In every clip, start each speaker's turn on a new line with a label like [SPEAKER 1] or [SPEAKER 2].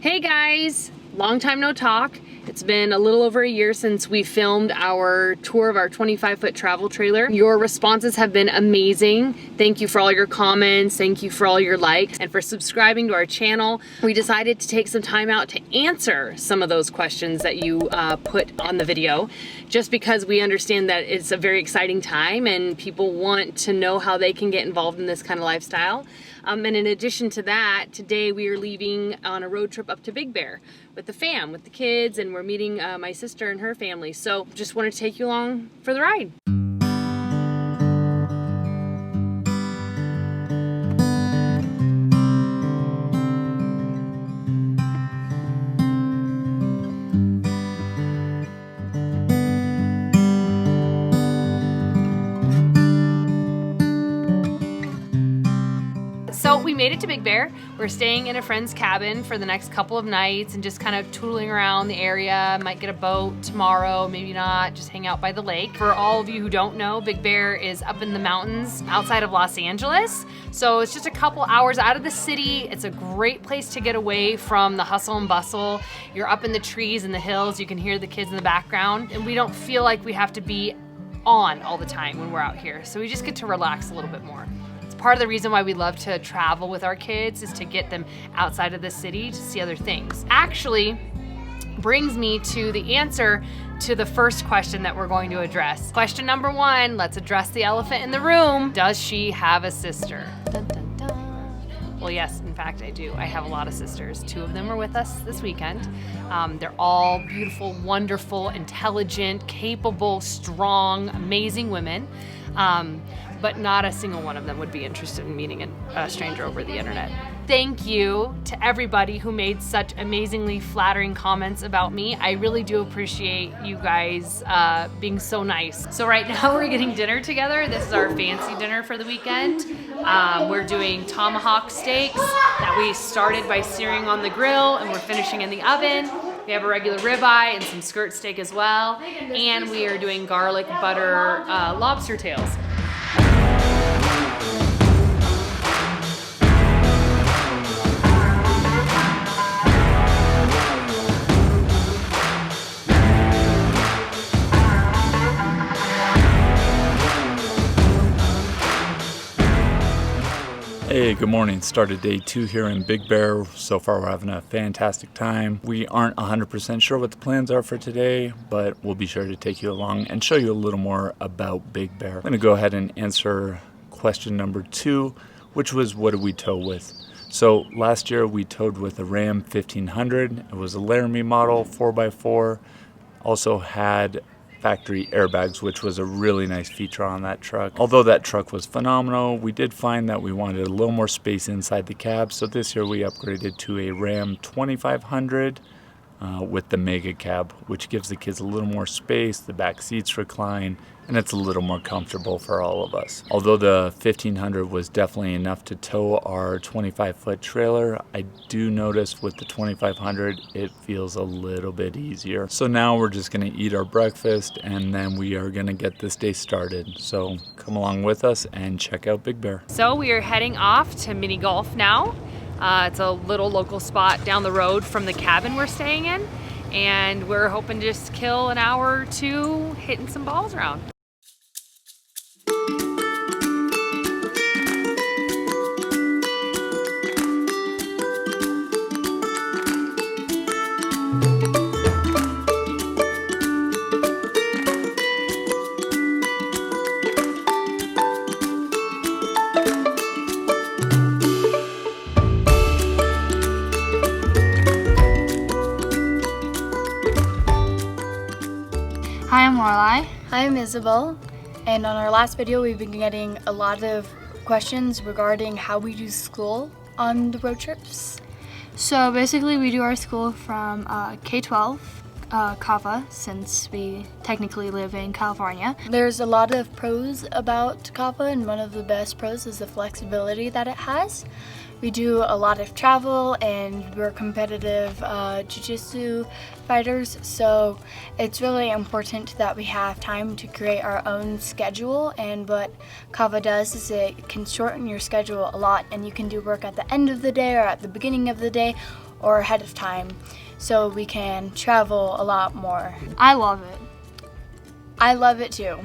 [SPEAKER 1] Hey guys, long time no talk. It's been a little over a year since we filmed our tour of our 25-foot travel trailer. Your responses have been amazing. Thank you for all your comments. Thank you for all your likes and for subscribing to our channel. We decided to take some time out to answer some of those questions that you put on the video, just because we understand that it's a very exciting time and people want to know how they can get involved in this kind of lifestyle. And in addition to that, today we are leaving on a road trip up to Big Bear with the fam, with the kids, and we're meeting my sister and her family. So just wanted to take you along for the ride. So we made it to Big Bear. We're staying in a friend's cabin for the next couple of nights and just kind of tootling around the area. Might get a boat tomorrow, maybe not, just hang out by the lake. For all of you who don't know, Big Bear is up in the mountains outside of Los Angeles. So it's just a couple hours out of the city. It's a great place to get away from the hustle and bustle. You're up in the trees and the hills. You can hear the kids in the background. And we don't feel like we have to be on all the time when we're out here. So we just get to relax a little bit more. Part of the reason why we love to travel with our kids is to get them outside of the city to see other things. Actually, brings me to the answer to the first question that we're going to address. Question number one, let's address the elephant in the room. Does she have a sister? Dun, dun, dun. Well, yes, in fact, I do. I have a lot of sisters. 2 of them are with us this weekend. They're all beautiful, wonderful, intelligent, capable, strong, amazing women. But not a single one of them would be interested in meeting a stranger over the internet. Thank you to everybody who made such amazingly flattering comments about me. I really do appreciate you guys being so nice. So right now we're getting dinner together. This is our fancy dinner for the weekend. We're doing tomahawk steaks that we started by searing on the grill and we're finishing in the oven. We have a regular ribeye and some skirt steak as well. And we are doing garlic butter lobster tails.
[SPEAKER 2] Hey, good morning. Started day 2 here in Big Bear. So far we're having a fantastic time. We aren't 100% sure what the plans are for today, but we'll be sure to take you along and show you a little more about Big Bear. I'm going to go ahead and answer question number 2, which was what did we tow with? So last year we towed with a Ram 1500. It was a Laramie model, 4x4. Also had factory airbags, which was a really nice feature on that truck. Although that truck was phenomenal, we did find that we wanted a little more space inside the cab, so this year we upgraded to a Ram 2500 with the Mega Cab, which gives the kids a little more space, the back seats recline, and it's a little more comfortable for all of us. Although the 1500 was definitely enough to tow our 25-foot trailer, I do notice with the 2500 it feels a little bit easier. So now we're just going to eat our breakfast and then we are going to get this day started. So come along with us and check out Big Bear.
[SPEAKER 1] So we are heading off to mini golf now. It's a little local spot down the road from the cabin we're staying in, and we're hoping to just kill an hour or 2 hitting some balls around.
[SPEAKER 3] Hi, I'm Lorelai. Hi, I'm Isabel. And on our last video, we've been getting a lot of questions regarding how we do school on the road trips. So basically, we do our school from K-12, CAVA, since we technically live in California. There's a lot of pros about CAVA, and one of the best pros is the flexibility that it has. We do a lot of travel and we're competitive jiu-jitsu fighters, so it's really important that we have time to create our own schedule, and what Kava does is it can shorten your schedule a lot, and you can do work at the end of the day or at the beginning of the day, or ahead of time so we can travel a lot more.
[SPEAKER 4] I love it.
[SPEAKER 3] I love it too.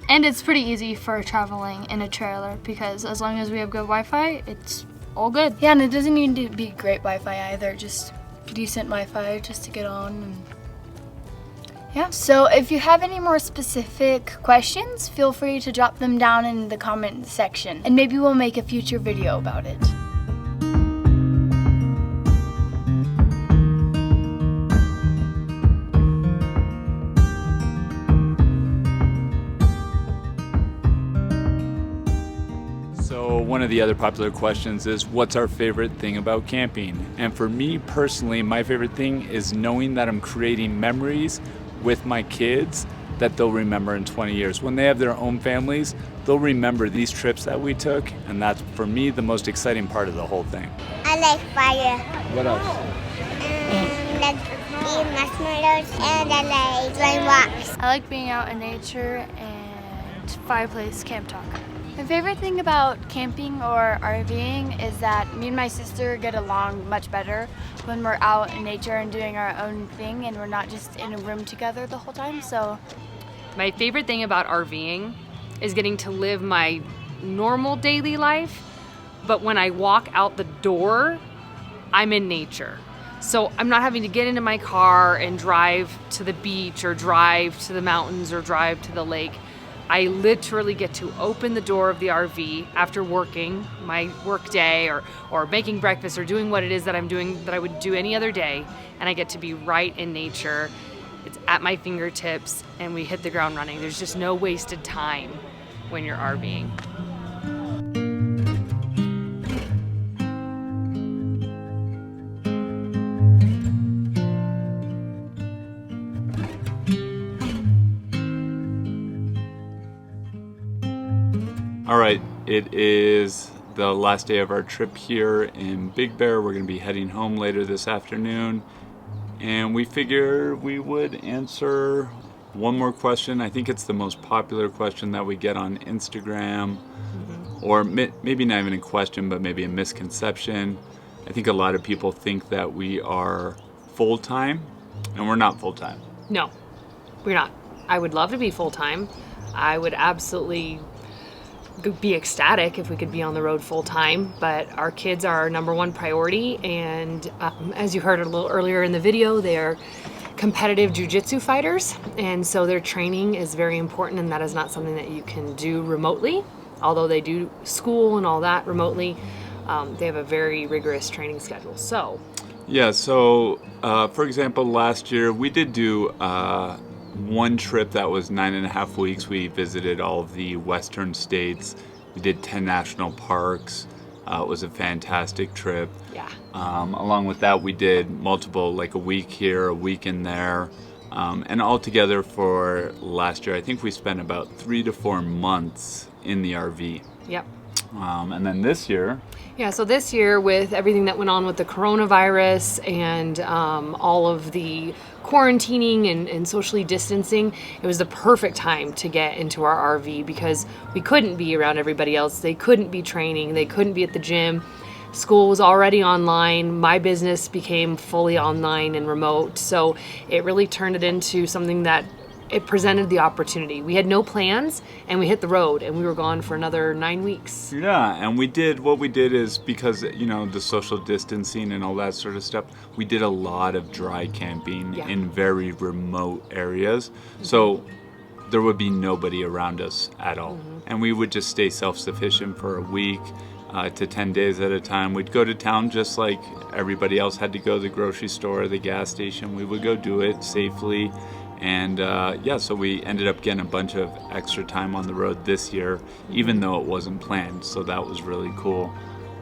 [SPEAKER 4] And it's pretty easy for traveling in a trailer because as long as we have good Wi-Fi, it's all good.
[SPEAKER 3] Yeah, and it doesn't need to be great Wi-Fi either, just decent Wi-Fi just to get on. And yeah, so if you have any more specific questions, feel free to drop them down in the comment section and maybe we'll make a future video about it.
[SPEAKER 2] So one of the other popular questions is, what's our favorite thing about camping? And for me personally, my favorite thing is knowing that I'm creating memories with my kids that they'll remember in 20 years. When they have their own families, they'll remember these trips that we took, and that's, for me, the most exciting part of the whole thing.
[SPEAKER 5] I like fire.
[SPEAKER 2] What else?
[SPEAKER 5] Like eat marshmallows, and I like going walks.
[SPEAKER 4] I like being out in nature and fireplace camp talk.
[SPEAKER 3] My favorite thing about camping or RVing is that me and my sister get along much better when we're out in nature and doing our own thing and we're not just in a room together the whole time. So
[SPEAKER 1] My favorite thing about RVing is getting to live my normal daily life, but when I walk out the door, I'm in nature. So I'm not having to get into my car and drive to the beach or drive to the mountains or drive to the lake. I literally get to open the door of the RV after working my work day or making breakfast or doing what it is that I'm doing that I would do any other day, and I get to be right in nature. It's at my fingertips and we hit the ground running. There's just no wasted time when you're RVing.
[SPEAKER 2] All right, it is the last day of our trip here in Big Bear. We're going to be heading home later this afternoon, and we figure we would answer one more question. I think it's the most popular question that we get on Instagram, or maybe not even a question, but maybe a misconception. I think a lot of people think that we are full-time, and we're not full-time.
[SPEAKER 1] No, we're not. I would love to be full-time. I would absolutely be ecstatic if we could be on the road full-time, but our kids are our number one priority, and as you heard a little earlier in the video, they are competitive jiu-jitsu fighters, and so their training is very important, and that is not something that you can do remotely. Although they do school and all that remotely, they have a very rigorous training schedule. So
[SPEAKER 2] for example, last year we did do one trip that was 9.5 weeks. We visited all of the western states. We did 10 national parks. It was a fantastic trip.
[SPEAKER 1] yeah,
[SPEAKER 2] Along with that, we did multiple, like a week here, a week in there. And altogether for last year, I think we spent about 3 to 4 months in the RV.
[SPEAKER 1] yep.
[SPEAKER 2] And then this year,
[SPEAKER 1] Yeah, so this year with everything that went on with the coronavirus and all of the quarantining and socially distancing, it was the perfect time to get into our RV because we couldn't be around everybody else. They couldn't be training. They couldn't be at the gym. School was already online. My business became fully online and remote. So it really turned it into something that it presented the opportunity. We had no plans and we hit the road and we were gone for another 9 weeks.
[SPEAKER 2] yeah, and what we did is because, you know, the social distancing and all that sort of stuff, we did a lot of dry camping
[SPEAKER 1] Yeah.
[SPEAKER 2] in very remote areas. So there would be nobody around us at all. And we would just stay self-sufficient for a week to 10 days at a time. We'd go to town just like everybody else had to go to the grocery store, the gas station. We would go do it safely. And so we ended up getting a bunch of extra time on the road this year, even though it wasn't planned. So that was really cool.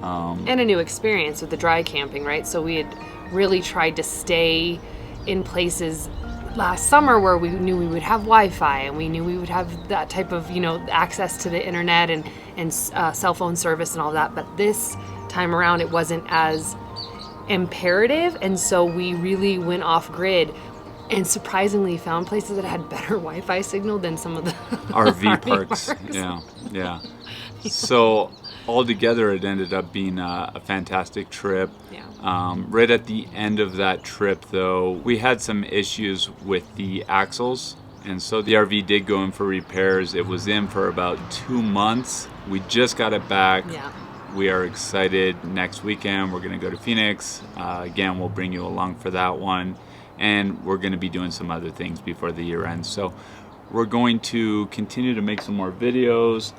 [SPEAKER 1] And a new experience with the dry camping, right? So we had really tried to stay in places last summer where we knew we would have Wi-Fi and we knew we would have that type of, access to the internet and cell phone service and all that. But this time around, it wasn't as imperative. And so we really went off grid and surprisingly found places that had better Wi-Fi signal than some of the
[SPEAKER 2] RV parks. Yeah. So altogether, it ended up being a fantastic trip.
[SPEAKER 1] Yeah.
[SPEAKER 2] Right at the end of that trip, though, we had some issues with the axles, and so the RV did go in for repairs. It was in for about 2 months. We just got it back.
[SPEAKER 1] Yeah.
[SPEAKER 2] We are excited. Next weekend, we're going to go to Phoenix. Again, we'll bring you along for that one. And we're going to be doing some other things before the year ends. So we're going to continue to make some more videos,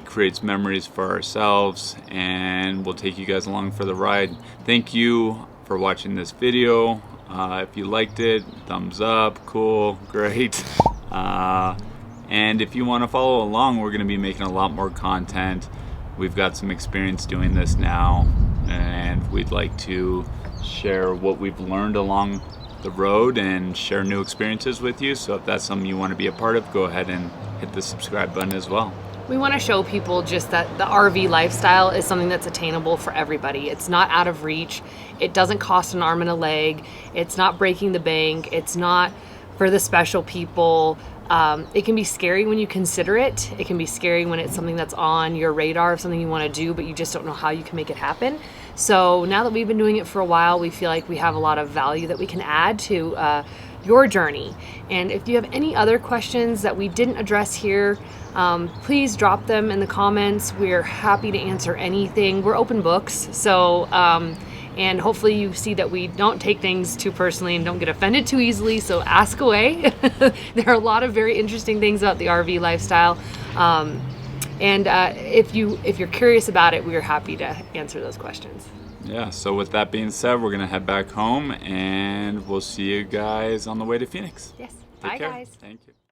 [SPEAKER 2] create memories for ourselves, and we'll take you guys along for the ride. Thank you for watching this video. If you liked it, thumbs up, cool, great. And if you want to follow along, we're going to be making a lot more content. We've got some experience doing this now, and we'd like to share what we've learned along the road and share new experiences with you. So if that's something you want to be a part of, go ahead and hit the subscribe button as well.
[SPEAKER 1] We want to show people just that the RV lifestyle is something that's attainable for everybody. It's not out of reach. It doesn't cost an arm and a leg. It's not breaking the bank. It's not for the special people. It can be scary when you consider it. It can be scary when it's something that's on your radar of something you want to do, but you just don't know how you can make it happen. So now that we've been doing it for a while, we feel like we have a lot of value that we can add to your journey. And if you have any other questions that we didn't address here, please drop them in the comments. We're happy to answer anything. We're open books. So, and hopefully you see that we don't take things too personally and don't get offended too easily. So ask away. There are a lot of very interesting things about the RV lifestyle. And if you're curious about it, we are happy to answer those questions.
[SPEAKER 2] Yeah, so with that being said, we're going to head back home, and we'll see you guys on the way to Phoenix.
[SPEAKER 1] Yes.
[SPEAKER 2] Take
[SPEAKER 1] Bye,
[SPEAKER 2] care.
[SPEAKER 1] guys.
[SPEAKER 2] Thank you.